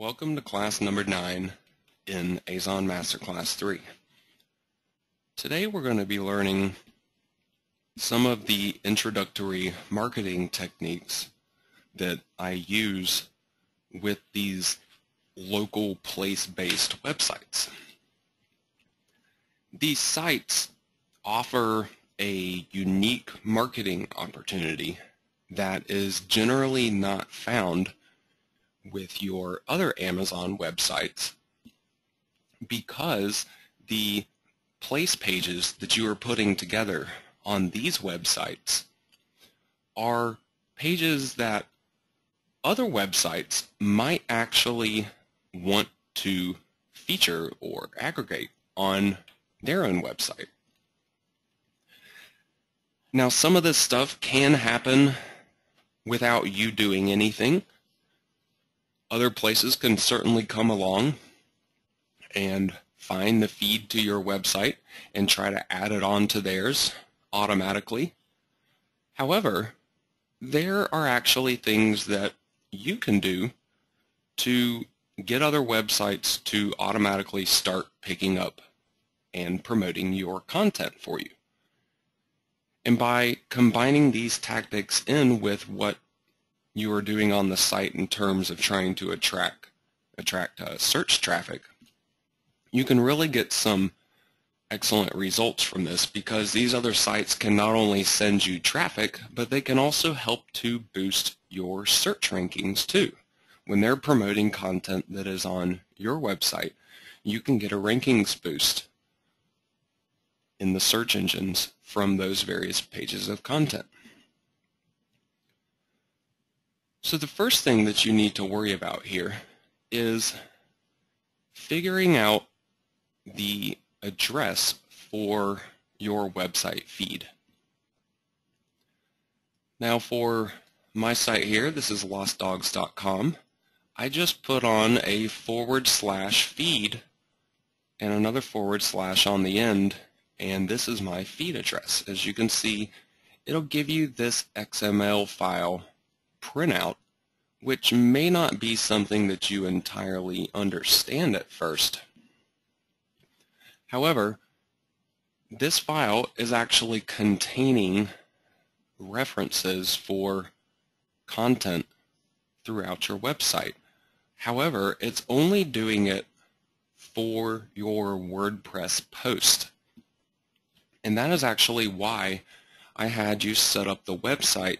Welcome to class number 9 in AZON Master Class 3. Today we're going to be learning some of the introductory marketing techniques that I use with these local place-based websites. These sites offer a unique marketing opportunity that is generally not found with your other Amazon websites, because the place pages that you are putting together on these websites are pages that other websites might actually want to feature or aggregate on their own website. Now, some of this stuff can happen without you doing anything. Other places can certainly come along and find the feed to your website and try to add it on to theirs automatically. However, there are actually things that you can do to get other websites to automatically start picking up and promoting your content for you. And by combining these tactics in with what you are doing on the site in terms of trying to attract search traffic, you can really get some excellent results from this, because these other sites can not only send you traffic, but they can also help to boost your search rankings too. When they're promoting content that is on your website, you can get a rankings boost in the search engines from those various pages of content. So the first thing that you need to worry about here is figuring out the address for your website feed. Now, for my site here, this is lostdogs.com. I just put on a /feed and another / on the end, and this is my feed address. As you can see, it'll give you this XML file printout, which may not be something that you entirely understand at first. However, this file is actually containing references for content throughout your website. However, it's only doing it for your WordPress post. And that is actually why I had you set up the website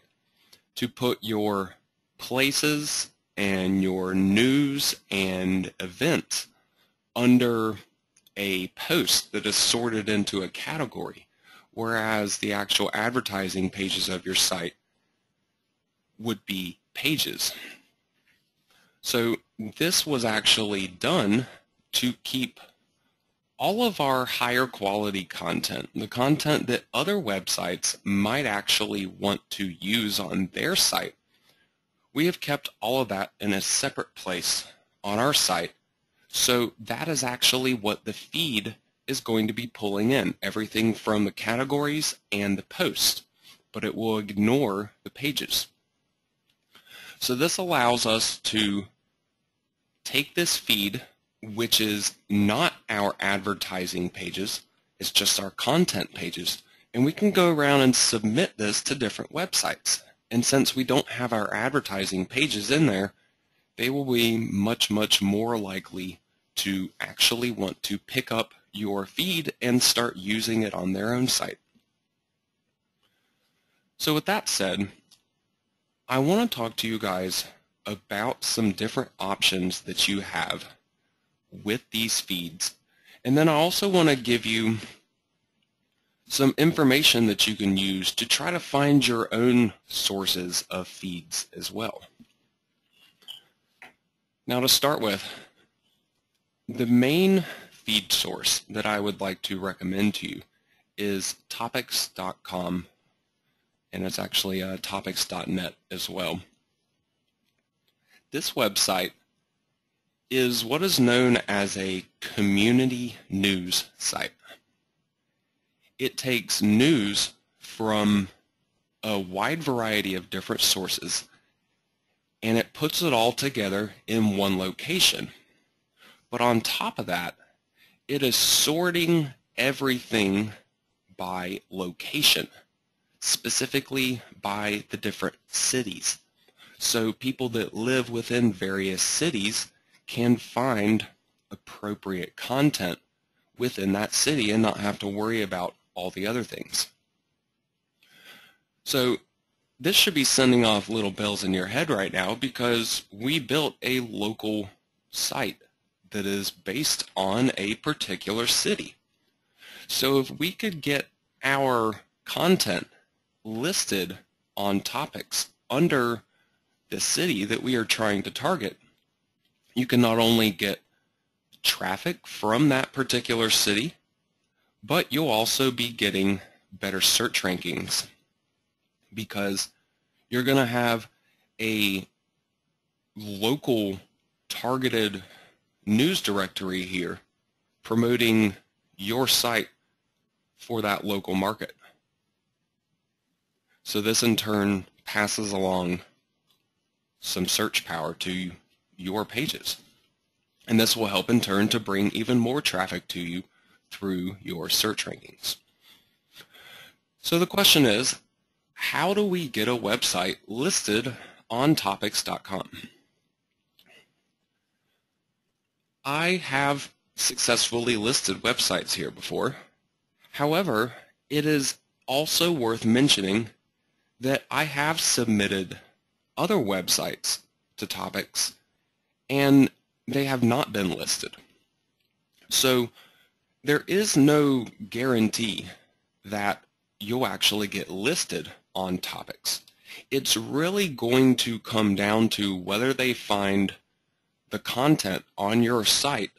to put your places and your news and events under a post that is sorted into a category, whereas the actual advertising pages of your site would be pages. So this was actually done to keep all of our higher quality content, the content that other websites might actually want to use on their site. We have kept all of that in a separate place on our site, so that is actually what the feed is going to be pulling in, everything from the categories and the posts, but it will ignore the pages. So this allows us to take this feed, which is not our advertising pages, it's just our content pages, and we can go around and submit this to different websites. And since we don't have our advertising pages in there, they will be much more likely to actually want to pick up your feed and start using it on their own site. So with that said, I want to talk to you guys about some different options that you have with these feeds. And then I also want to give you some information that you can use to try to find your own sources of feeds as well. Now, to start with, the main feed source that I would like to recommend to you is topics.com, and it's actually topics.net as well. This website is what is known as a community news site. It takes news from a wide variety of different sources and it puts it all together in one location. But on top of that, it is sorting everything by location, specifically by the different cities. So people that live within various cities can find appropriate content within that city and not have to worry about all the other things. So this should be sending off little bells in your head right now, because we built a local site that is based on a particular city. So if we could get our content listed on topics under the city that we are trying to target, you can not only get traffic from that particular city, but you'll also be getting better search rankings, because you're going to have a local targeted news directory here promoting your site for that local market. So this in turn passes along some search power to your pages. And this will help in turn to bring even more traffic to you through your search rankings. So the question is, how do we get a website listed on topics.com? I have successfully listed websites here before. However, it is also worth mentioning that I have submitted other websites to topics and they have not been listed. So there is no guarantee that you'll actually get listed on topics. It's really going to come down to whether they find the content on your site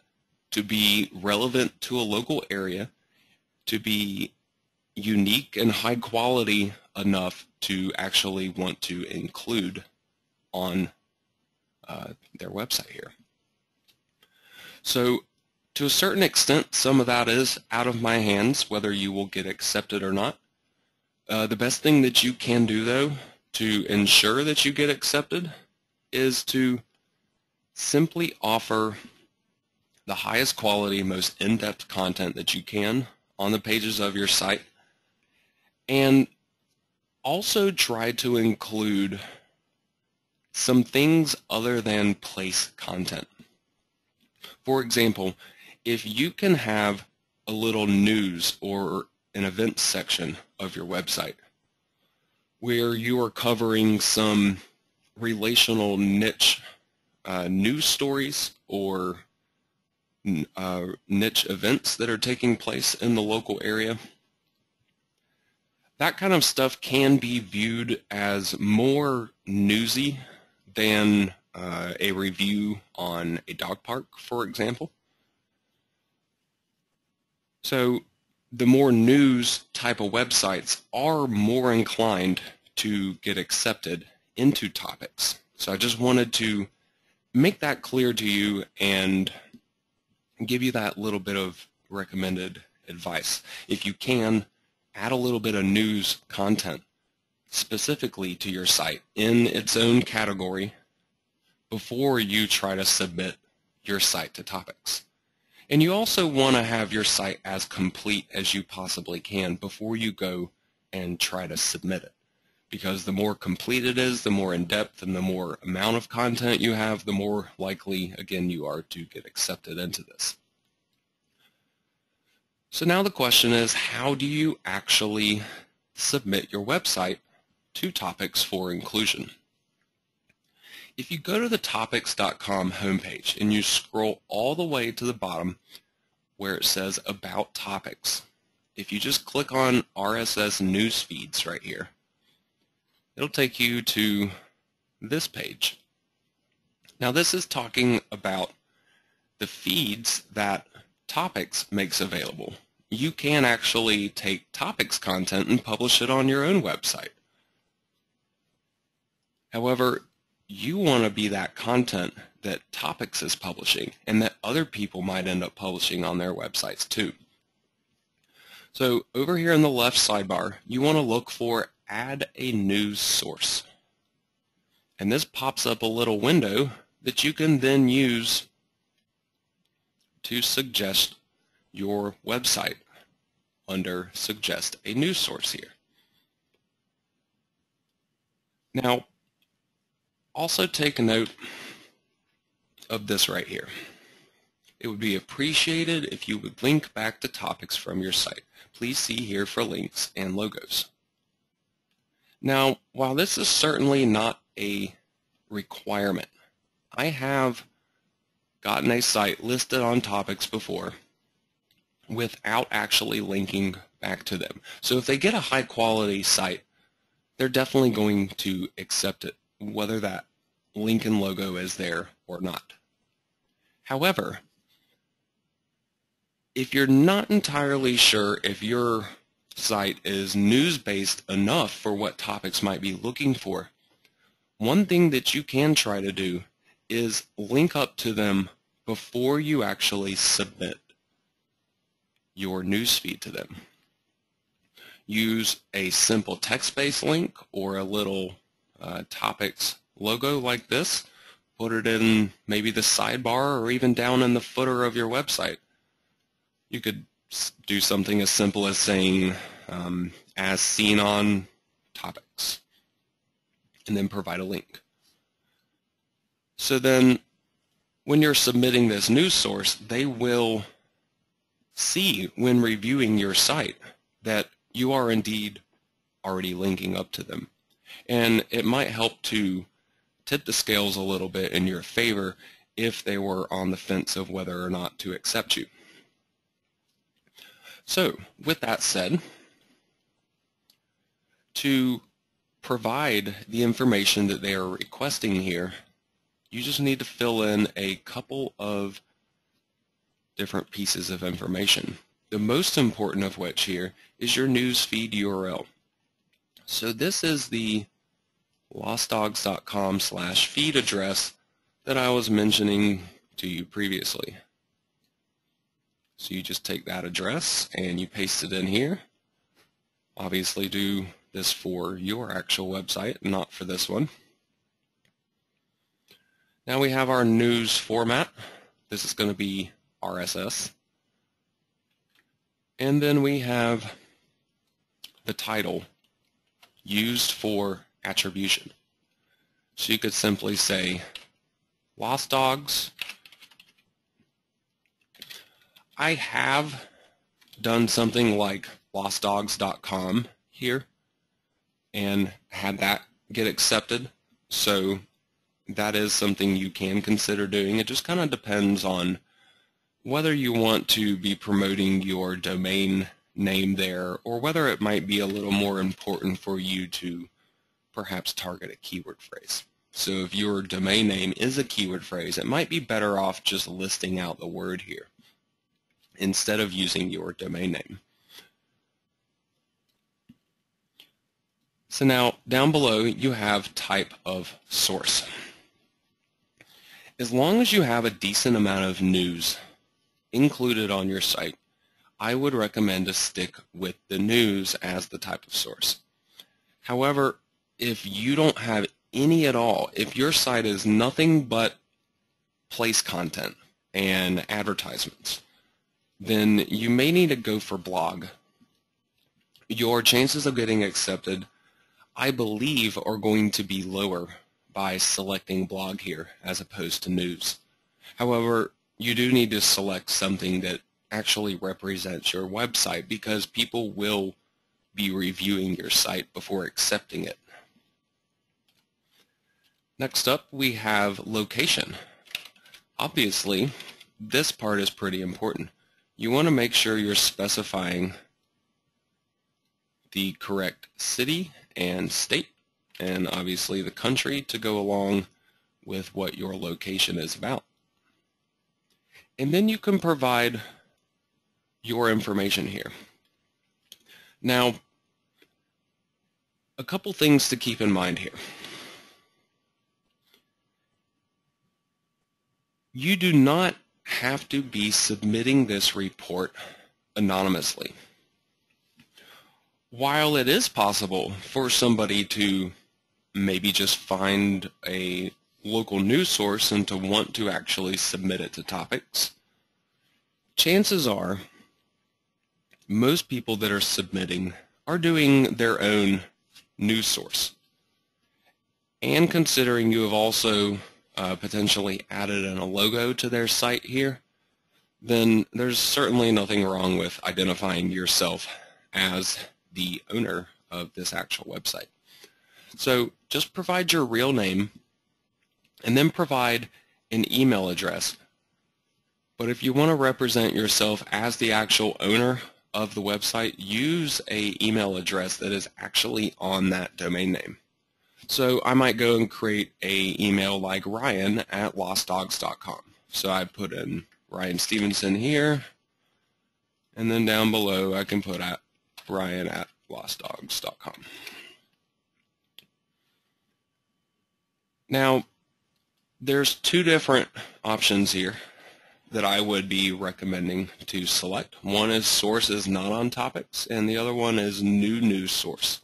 to be relevant to a local area, to be unique and high quality enough to actually want to include on their website here. So to a certain extent, some of that is out of my hands, whether you will get accepted or not. The best thing that you can do, though, to ensure that you get accepted is to simply offer the highest quality, most in-depth content that you can on the pages of your site, and also try to include some things other than place content. For example, if you can have a little news or an events section of your website where you are covering some relational niche news stories or niche events that are taking place in the local area, that kind of stuff can be viewed as more newsy than a review on a dog park, for example. So the more news type of websites are more inclined to get accepted into topics. So I just wanted to make that clear to you and give you that little bit of recommended advice. If you can, add a little bit of news content specifically to your site in its own category before you try to submit your site to topics. And you also want to have your site as complete as you possibly can before you go and try to submit it. Because the more complete it is, the more in-depth and the more amount of content you have, the more likely, again, you are to get accepted into this. So now the question is, how do you actually submit your website to topics for inclusion? If you go to the topics.com homepage and you scroll all the way to the bottom where it says About Topics, if you just click on RSS news feeds right here, it'll take you to this page. Now this is talking about the feeds that Topics makes available. You can actually take Topics content and publish it on your own website. However, you want to be that content that Topics is publishing and that other people might end up publishing on their websites too. So over here in the left sidebar, you want to look for Add a News Source. And this pops up a little window that you can then use to suggest your website under Suggest a News Source here. Now, also take note of this right here. It would be appreciated if you would link back to topics from your site. Please see here for links and logos. Now, while this is certainly not a requirement, I have gotten a site listed on topics before without actually linking back to them. So if they get a high quality site, they're definitely going to accept it, whether that link and logo is there or not. However, if you're not entirely sure if your site is news-based enough for what topics might be looking for, one thing that you can try to do is link up to them before you actually submit your newsfeed to them. Use a simple text-based link or a little topics logo like this. Put it in maybe the sidebar or even down in the footer of your website. You could do something as simple as saying, as seen on topics, and then provide a link. So then when you're submitting this news source, they will see when reviewing your site that you are indeed already linking up to them. And it might help to tip the scales a little bit in your favor if they were on the fence of whether or not to accept you. So, with that said, to provide the information that they are requesting here, you just need to fill in a couple of different pieces of information. The most important of which here is your newsfeed URL. So this is the lostdogs.com/feed address that I was mentioning to you previously. So you just take that address and you paste it in here. Obviously do this for your actual website, not for this one. Now we have our news format. This is going to be RSS. And then we have the title used for attribution. So you could simply say Lost Dogs. I have done something like lostdogs.com here and had that get accepted. So that is something you can consider doing. It just kind of depends on whether you want to be promoting your domain name there or whether it might be a little more important for you to perhaps target a keyword phrase. So if your domain name is a keyword phrase, it might be better off just listing out the word here instead of using your domain name. So now down below you have type of source. As long as you have a decent amount of news included on your site, I would recommend to stick with the news as the type of source. However, if you don't have any at all, if your site is nothing but place content and advertisements, then you may need to go for blog. Your chances of getting accepted, I believe, are going to be lower by selecting blog here as opposed to news. However, you do need to select something that actually represents your website because people will be reviewing your site before accepting it. Next up, we have location. Obviously, this part is pretty important. You want to make sure you're specifying the correct city and state, and obviously the country to go along with what your location is about. And then you can provide your information here. Now, a couple things to keep in mind here. You do not have to be submitting this report anonymously. While it is possible for somebody to maybe just find a local news source and to want to actually submit it to topics, chances are most people that are submitting are doing their own news source. And considering you have also potentially added in a logo to their site here, then there's certainly nothing wrong with identifying yourself as the owner of this actual website. So just provide your real name and then provide an email address. But if you want to represent yourself as the actual owner of the website, use an email address that is actually on that domain name. So I might go and create an email like Ryan@lostdogs.com. So I put in Ryan Stevenson here, and then down below I can put at Ryan@lostdogs.com. Now, there's two different options here that I would be recommending to select. One is sources not on topics, and the other one is new news source.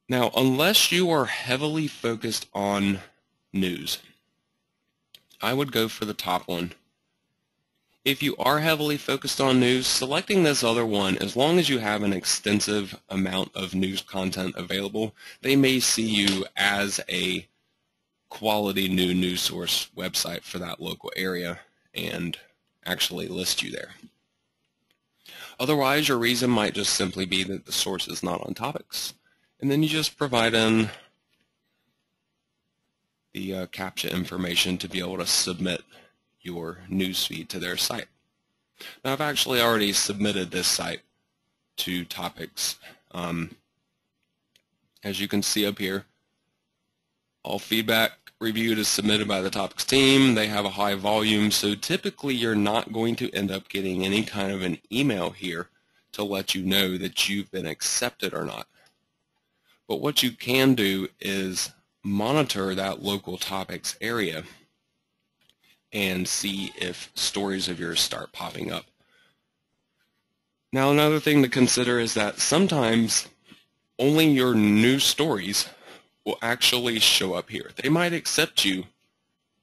Now, unless you are heavily focused on news, I would go for the top one. If you are heavily focused on news, selecting this other one, as long as you have an extensive amount of news content available, they may see you as a quality new news source website for that local area and actually list you there. Otherwise, your reason might just simply be that the source is not on topics, and then you just provide in the CAPTCHA information to be able to submit your newsfeed to their site. Now, I've actually already submitted this site to topics. As you can see up here, all feedback reviewed is submitted by the topics team. They have a high volume, so typically you're not going to end up getting any kind of an email here to let you know that you've been accepted or not. But what you can do is monitor that local topics area and see if stories of yours start popping up. Now, another thing to consider is that sometimes only your news stories will actually show up here. They might accept you,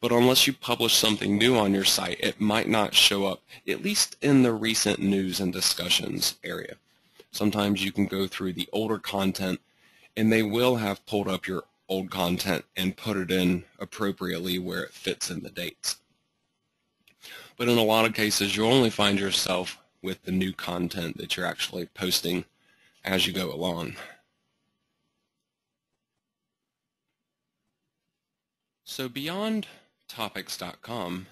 but unless you publish something new on your site, it might not show up, at least in the recent news and discussions area. Sometimes you can go through the older content, and they will have pulled up your old content and put it in appropriately where it fits in the dates. But in a lot of cases, you'll only find yourself with the new content that you're actually posting as you go along. So beyond topics.com,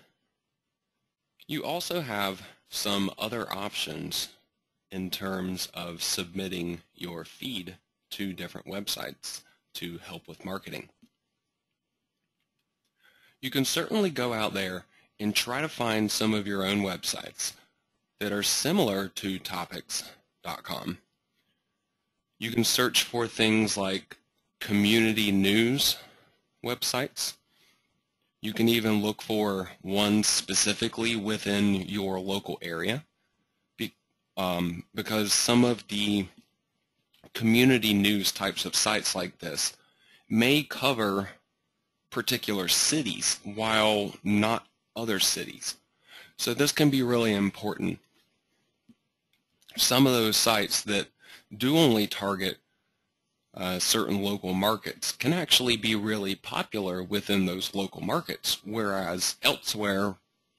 you also have some other options in terms of submitting your feed to different websites to help with marketing. You can certainly go out there and try to find some of your own websites that are similar to topics.com. You can search for things like community news websites. You can even look for one specifically within your local area, because some of the community news types of sites like this may cover particular cities while not other cities. So this can be really important. Some of those sites that do only target certain local markets can actually be really popular within those local markets, whereas elsewhere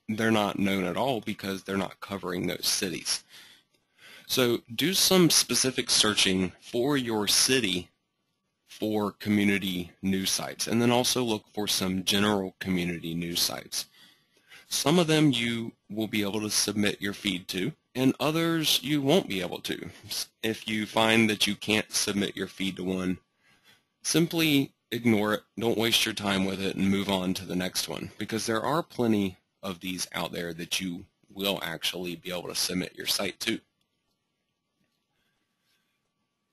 they're not known at all because they're not covering those cities. So do some specific searching for your city for community news sites, and then also look for some general community news sites. Some of them you will be able to submit your feed to, and others you won't be able to. If you find that you can't submit your feed to one, simply ignore it, don't waste your time with it, and move on to the next one, because there are plenty of these out there that you will actually be able to submit your site to.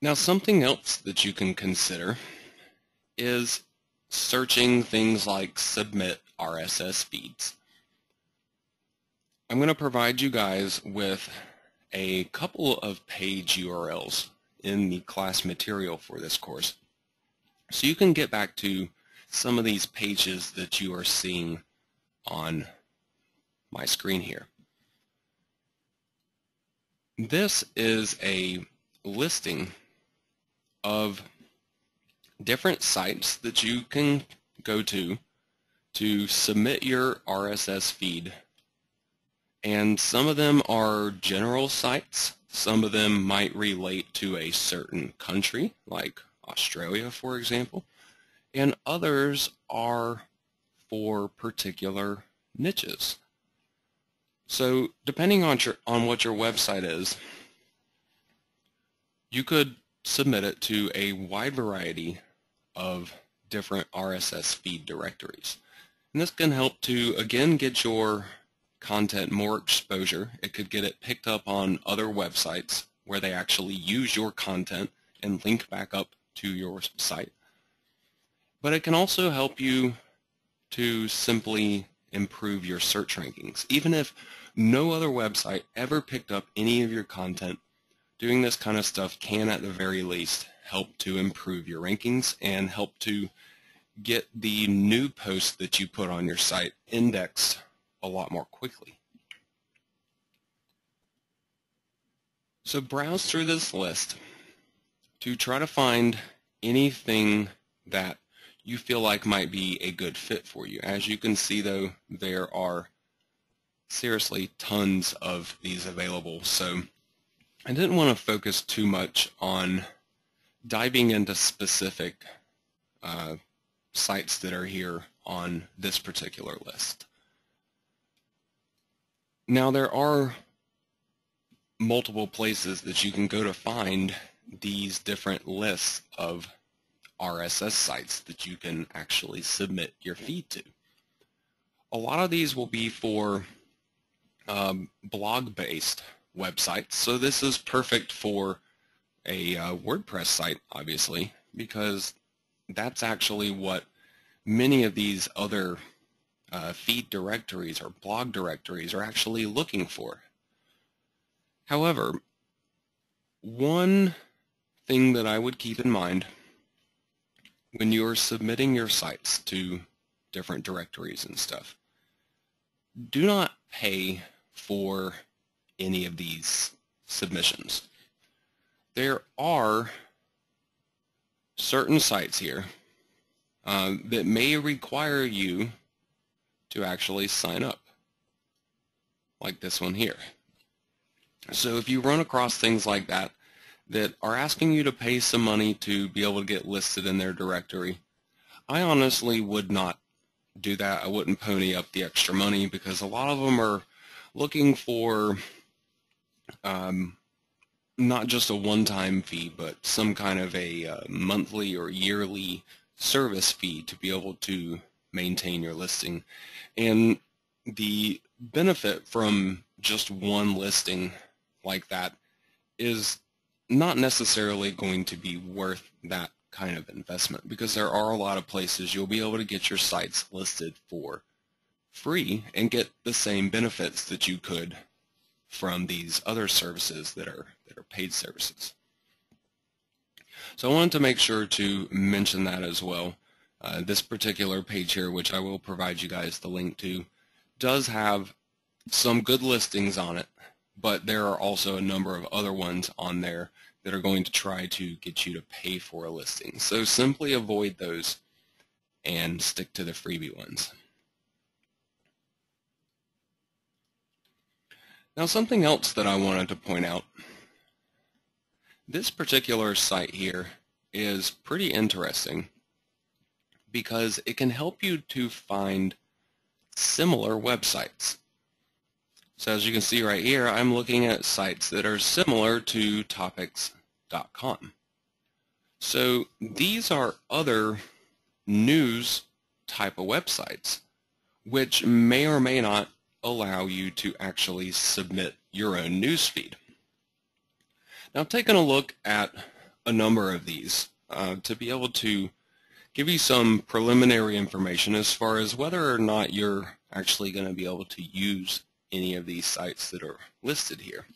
Now, something else that you can consider is searching things like submit RSS feeds. I'm going to provide you guys with a couple of page URLs in the class material for this course. So you can get back to some of these pages that you are seeing on my screen here. This is a listing of different sites that you can go to submit your RSS feed. And some of them are general sites. Some of them might relate to a certain country, like Australia, for example. And others are for particular niches. So depending on what your website is, you could submit it to a wide variety of different RSS feed directories. And this can help to, again, get your content more exposure. It could get it picked up on other websites where they actually use your content and link back up to your site. But it can also help you to simply improve your search rankings. Even if no other website ever picked up any of your content, doing this kind of stuff can at the very least help to improve your rankings and help to get the new posts that you put on your site indexed a lot more quickly. So browse through this list to try to find anything that you feel like might be a good fit for you. As you can see, though, there are seriously tons of these available, so I didn't want to focus too much on diving into specific sites that are here on this particular list. Now, there are multiple places that you can go to find these different lists of RSS sites that you can actually submit your feed to. A lot of these will be for blog-based websites, so this is perfect for a WordPress site, obviously, because that's actually what many of these other feed directories or blog directories are actually looking for. However, one thing that I would keep in mind when you're submitting your sites to different directories and stuff, do not pay for any of these submissions. There are certain sites here that may require you to actually sign up, like this one here. So if you run across things like that that are asking you to pay some money to be able to get listed in their directory, I honestly would not do that. I wouldn't pony up the extra money, because a lot of them are looking for not just a one-time fee, but some kind of a monthly or yearly service fee to be able to maintain your listing. And the benefit from just one listing like that is not necessarily going to be worth that kind of investment, because there are a lot of places you'll be able to get your sites listed for free and get the same benefits that you could from these other services that are paid services. So I wanted to make sure to mention that as well. This particular page here, which I will provide you guys the link to, does have some good listings on it, but there are also a number of other ones on there that are going to try to get you to pay for a listing. So simply avoid those and stick to the freebie ones. Now, something else that I wanted to point out, this particular site here is pretty interesting because it can help you to find similar websites. So as you can see right here, I'm looking at sites that are similar to topics.com. So these are other news type of websites which may or may not allow you to actually submit your own news feed. Now, taking a look at a number of these to be able to give you some preliminary information as far as whether or not you're actually going to be able to use any of these sites that are listed here.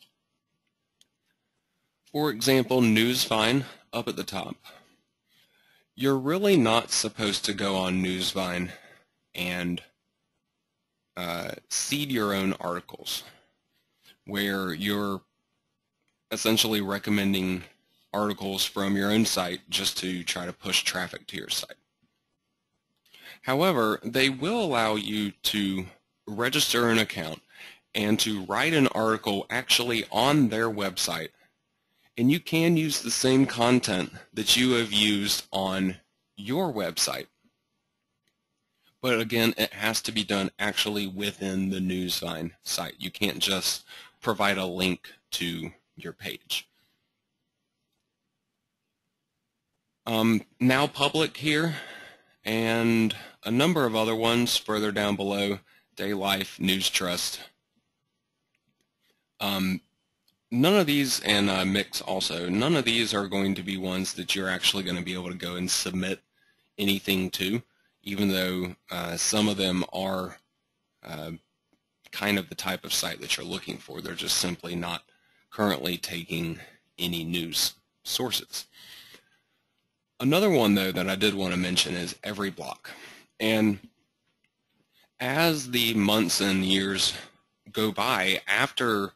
For example, Newsvine up at the top. You're really not supposed to go on Newsvine and seed your own articles where you're essentially recommending articles from your own site just to try to push traffic to your site. However, they will allow you to register an account and to write an article actually on their website, and you can use the same content that you have used on your website. But again, it has to be done actually within the Newsvine site. You can't just provide a link to your page. Now Public here, and a number of other ones further down below, Day Life, News Trust. None of these, and Mix also, none of these are going to be ones that you're actually going to be able to go and submit anything to, even though some of them are kind of the type of site that you're looking for. They're just simply not currently taking any news sources. Another one, though, that I did want to mention is EveryBlock. And as the months and years go by, after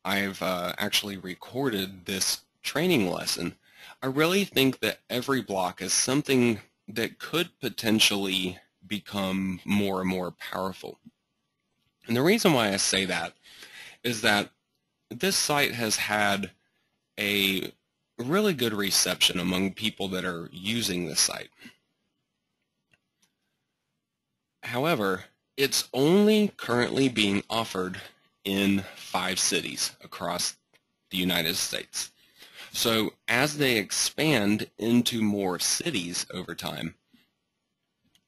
I've actually recorded this training lesson, I really think that EveryBlock is something that could potentially become more and more powerful. And the reason why I say that is that this site has had a really good reception among people that are using the site. However, it's only currently being offered in 5 cities across the United States. So as they expand into more cities over time,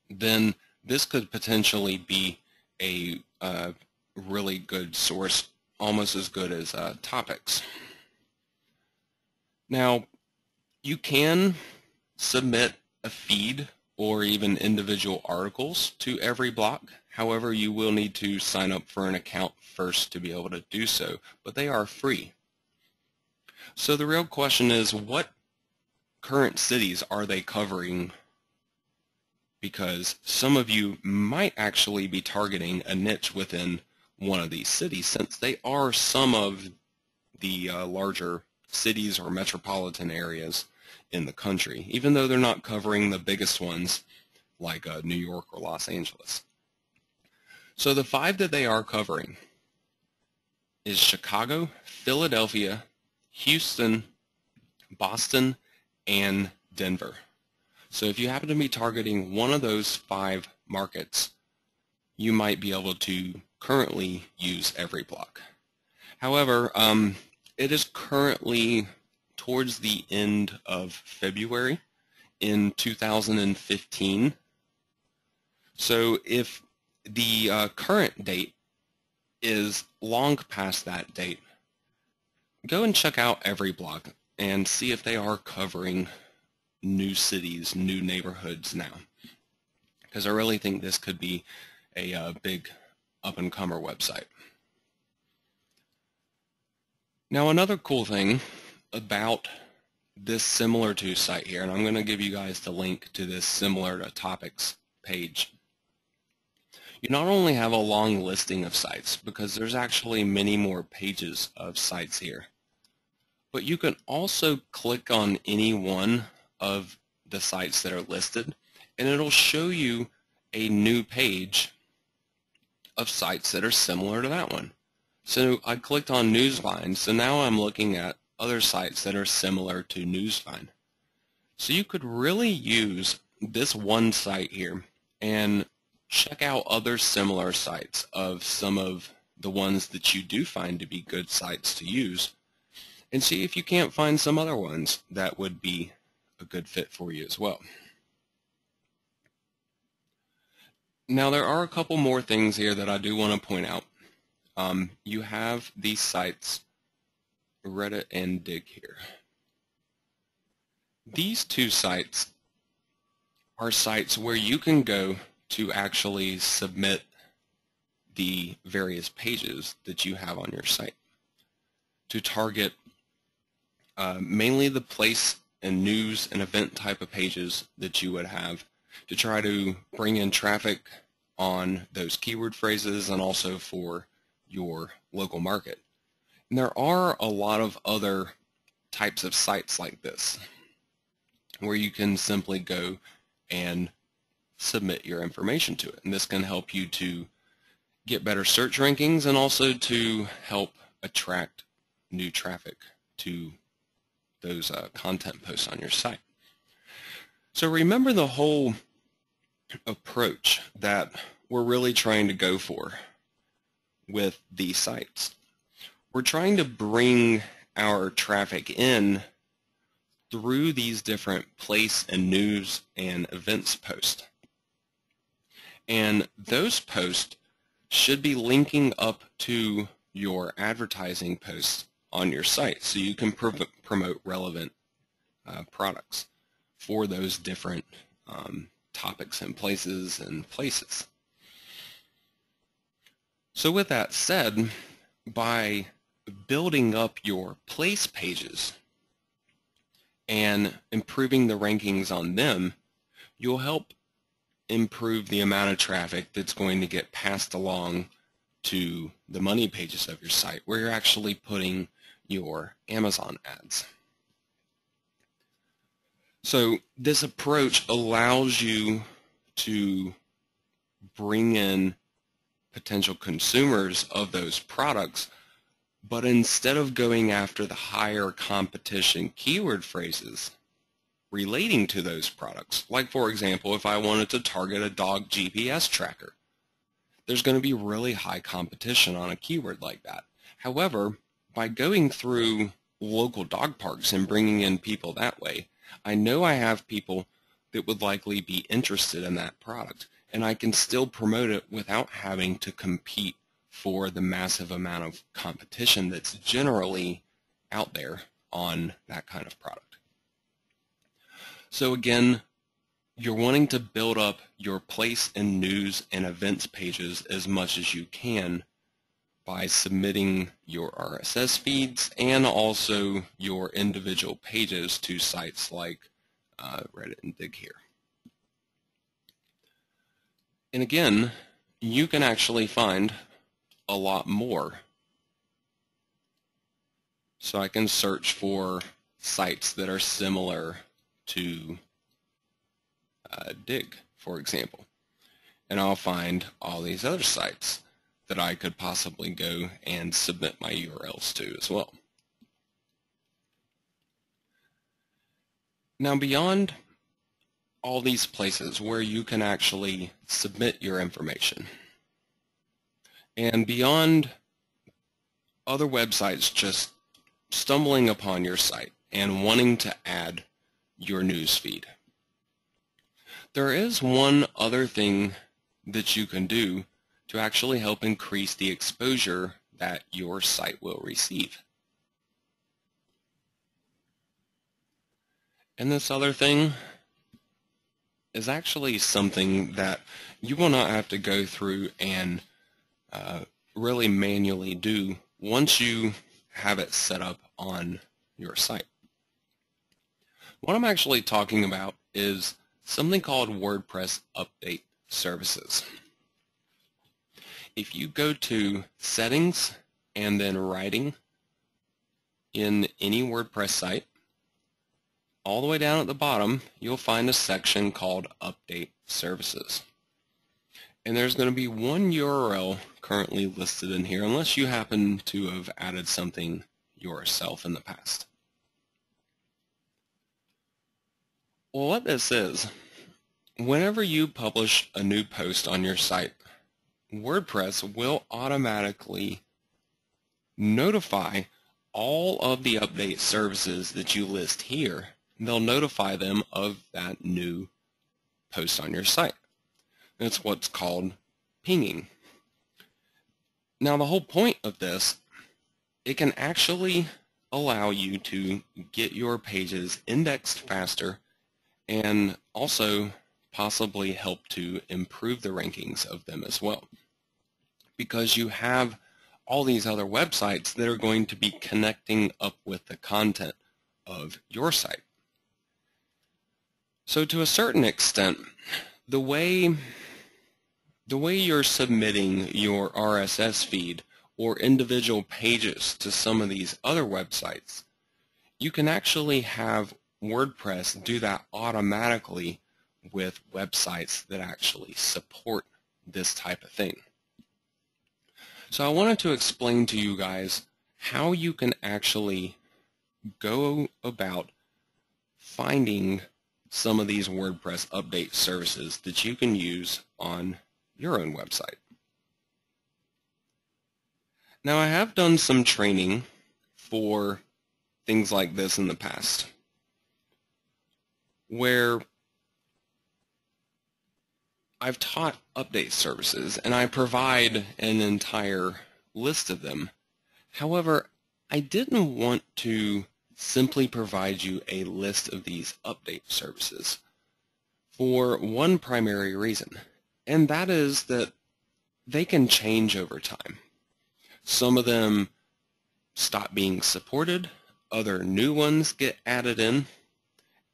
then this could potentially be a really good source, almost as good as Topics. Now, you can submit a feed or even individual articles to EveryBlock. However, you will need to sign up for an account first to be able to do so, but they are free. So the real question is, what current cities are they covering? Because some of you might actually be targeting a niche within one of these cities, since they are some of the larger cities or metropolitan areas in the country, even though they're not covering the biggest ones like New York or Los Angeles. So the 5 that they are covering is Chicago, Philadelphia, Houston, Boston, and Denver. So if you happen to be targeting one of those 5 markets, you might be able to currently use EveryBlock. However, it is currently towards the end of February in 2015. So if the current date is long past that date, go and check out EveryBlock and see if they are covering new cities, new neighborhoods now. Because I really think this could be a big up-and-comer website. Now, another cool thing about this similar to site here, and I'm going to give you guys the link to this similar to Topics page. You not only have a long listing of sites, because there's actually many more pages of sites here, but you can also click on any one of the sites that are listed, and it'll show you a new page of sites that are similar to that one. So I clicked on Newsvine, so now I'm looking at other sites that are similar to Newsvine. So you could really use this one site here and check out other similar sites of some of the ones that you do find to be good sites to use, and see if you can't find some other ones that would be a good fit for you as well. Now, there are a couple more things here that I do want to point out. You have these sites, Reddit and Dig here. These 2 sites are sites where you can go to actually submit the various pages that you have on your site to target mainly the place and news and event type of pages that you would have to try to bring in traffic on those keyword phrases and also for your local market. And there are a lot of other types of sites like this where you can simply go and submit your information to it. And this can help you to get better search rankings and also to help attract new traffic to those content posts on your site. So remember the whole approach that we're really trying to go for with these sites. We're trying to bring our traffic in through these different place and news and events posts. And those posts should be linking up to your advertising posts on your site so you can promote relevant products for those different topics and places. So with that said, by building up your place pages and improving the rankings on them, you'll help improve the amount of traffic that's going to get passed along to the money pages of your site where you're actually putting your Amazon ads. So this approach allows you to bring in potential consumers of those products, but instead of going after the higher competition keyword phrases relating to those products, like for example, if I wanted to target a dog GPS tracker, there's going to be really high competition on a keyword like that. However, by going through local dog parks and bringing in people that way, I know I have people that would likely be interested in that product, and I can still promote it without having to compete for the massive amount of competition that's generally out there on that kind of product. So again, you're wanting to build up your place and news and events pages as much as you can by submitting your RSS feeds and also your individual pages to sites like Reddit and Dig here. And again, you can actually find a lot more. So I can search for sites that are similar to Dig, for example, and I'll find all these other sites that I could possibly go and submit my URLs to as well. Now, beyond all these places where you can actually submit your information, and beyond other websites just stumbling upon your site and wanting to add your news feed, there is one other thing that you can do to actually help increase the exposure that your site will receive. And this other thing is actually something that you will not have to go through and really manually do once you have it set up on your site. What I'm actually talking about is something called WordPress update services. If you go to settings and then writing in any WordPress site, all the way down at the bottom, you'll find a section called Update Services. And there's going to be one URL currently listed in here, unless you happen to have added something yourself in the past. Well, what this is, whenever you publish a new post on your site, WordPress will automatically notify all of the update services that you list here. They'll notify them of that new post on your site. It's what's called pinging. Now, the whole point of this, it can actually allow you to get your pages indexed faster and also possibly help to improve the rankings of them as well, because you have all these other websites that are going to be connecting up with the content of your site. So to a certain extent, the way you're submitting your RSS feed or individual pages to some of these other websites, you can actually have WordPress do that automatically with websites that actually support this type of thing. So I wanted to explain to you guys how you can actually go about finding some of these WordPress update services that you can use on your own website. Now, I have done some training for things like this in the past, where I've taught update services and I provide an entire list of them. However, I didn't want to simply provide you a list of these update services for one primary reason, and that is that they can change over time. Some of them stop being supported, other new ones get added in,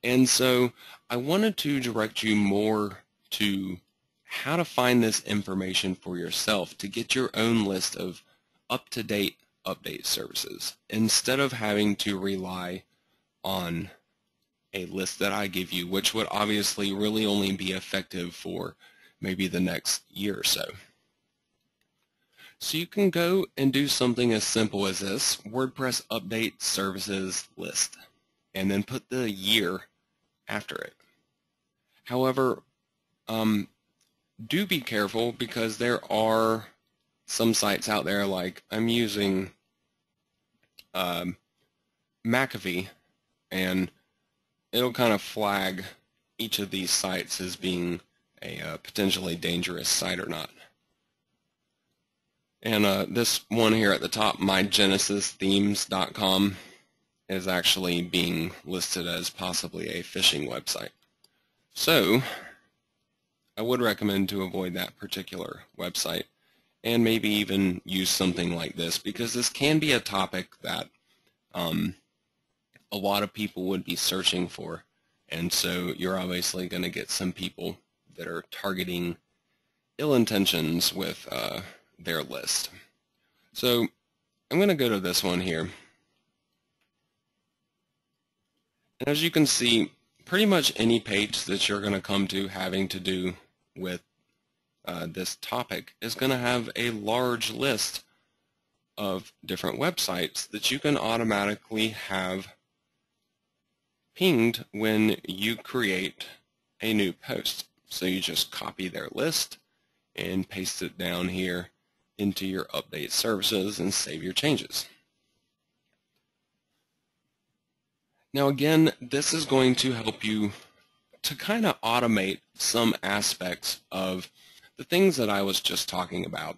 and so I wanted to direct you more to how to find this information for yourself to get your own list of up-to-date update services instead of having to rely on a list that I give you, which would obviously really only be effective for maybe the next year or so. So you can go and do something as simple as this, WordPress update services list, and then put the year after it. However, do be careful because there are some sites out there, like I'm using McAfee, and it'll kind of flag each of these sites as being a potentially dangerous site or not. And this one here at the top, mygenesisthemes.com, is actually being listed as possibly a phishing website. So I would recommend to avoid that particular website and maybe even use something like this, because this can be a topic that a lot of people would be searching for, and so you're obviously going to get some people that are targeting ill intentions with their list. So I'm going to go to this one here, and as you can see, pretty much any page that you're going to come to having to do with this topic is going to have a large list of different websites that you can automatically have pinged when you create a new post. So you just copy their list and paste it down here into your update services and save your changes. Now again, this is going to help you to kind of automate some aspects of the things that I was just talking about.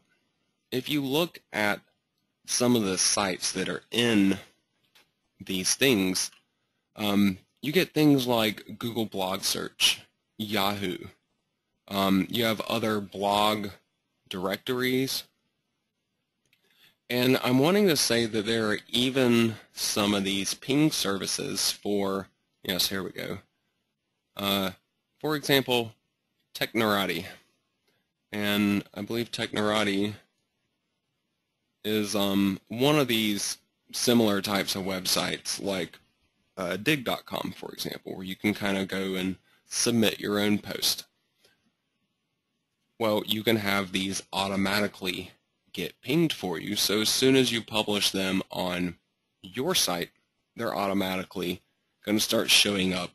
If you look at some of the sites that are in these things, you get things like Google Blog Search, Yahoo. You have other blog directories. And I'm wanting to say that there are even some of these ping services for, yes, here we go. For example, Technorati. And I believe Technorati is one of these similar types of websites like dig.com, for example, where you can kind of go and submit your own post. Well, you can have these automatically get pinged for you, so as soon as you publish them on your site, they're automatically going to start showing up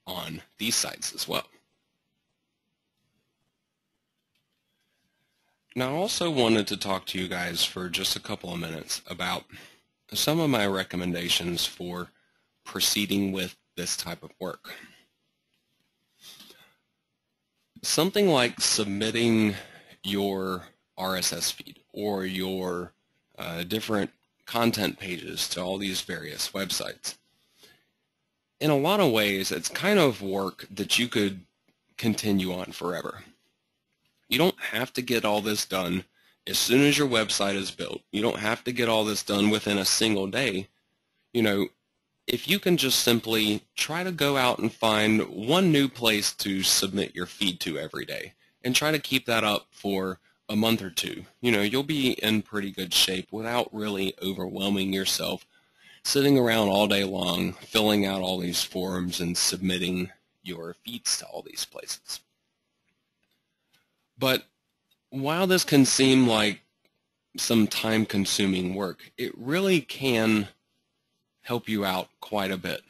on these sites as well. Now, I also wanted to talk to you guys for just a couple of minutes about some of my recommendations for proceeding with this type of work. Something like submitting your RSS feed or your different content pages to all these various websites. In a lot of ways, it's kind of work that you could continue on forever. You don't have to get all this done as soon as your website is built. You don't have to get all this done within a single day. You know, if you can just simply try to go out and find one new place to submit your feed to every day and try to keep that up for a month or two, you'll be in pretty good shape without really overwhelming yourself, sitting around all day long, filling out all these forms and submitting your feeds to all these places. But while this can seem like some time-consuming work, it really can help you out quite a bit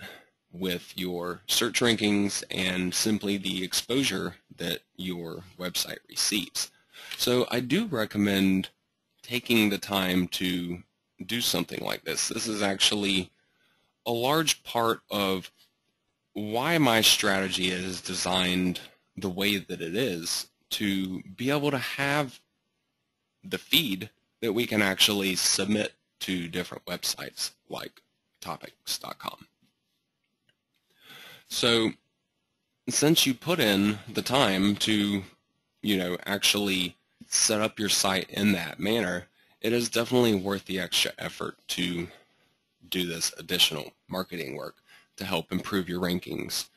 with your search rankings and simply the exposure that your website receives. So I do recommend taking the time to do something like this. This is actually a large part of why my strategy is designed the way that it is, to be able to have the feed that we can actually submit to different websites like topics.com. So since you put in the time to, actually set up your site in that manner, it is definitely worth the extra effort to do this additional marketing work to help improve your rankings.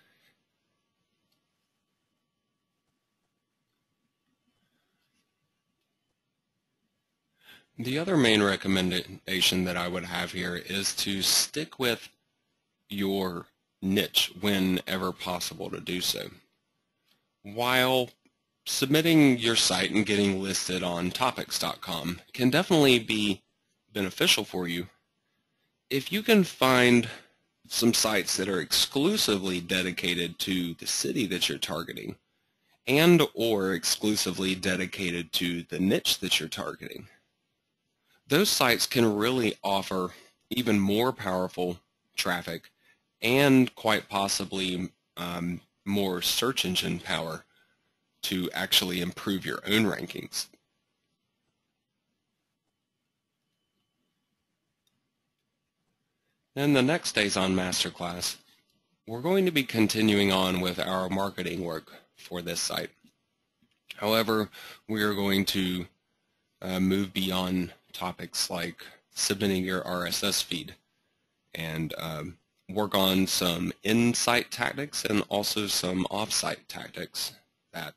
The other main recommendation that I would have here is to stick with your niche whenever possible to do so. While submitting your site and getting listed on topics.com can definitely be beneficial for you, if you can find some sites that are exclusively dedicated to the city that you're targeting and or exclusively dedicated to the niche that you're targeting, those sites can really offer even more powerful traffic and quite possibly more search engine power to actually improve your own rankings. In the next Days On Masterclass, we're going to be continuing on with our marketing work for this site. However, we are going to move beyond topics like submitting your RSS feed and work on some in-site tactics and also some off-site tactics that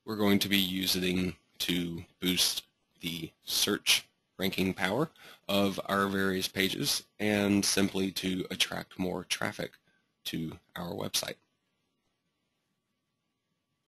we're going to be using to boost the search ranking power of our various pages and simply to attract more traffic to our website.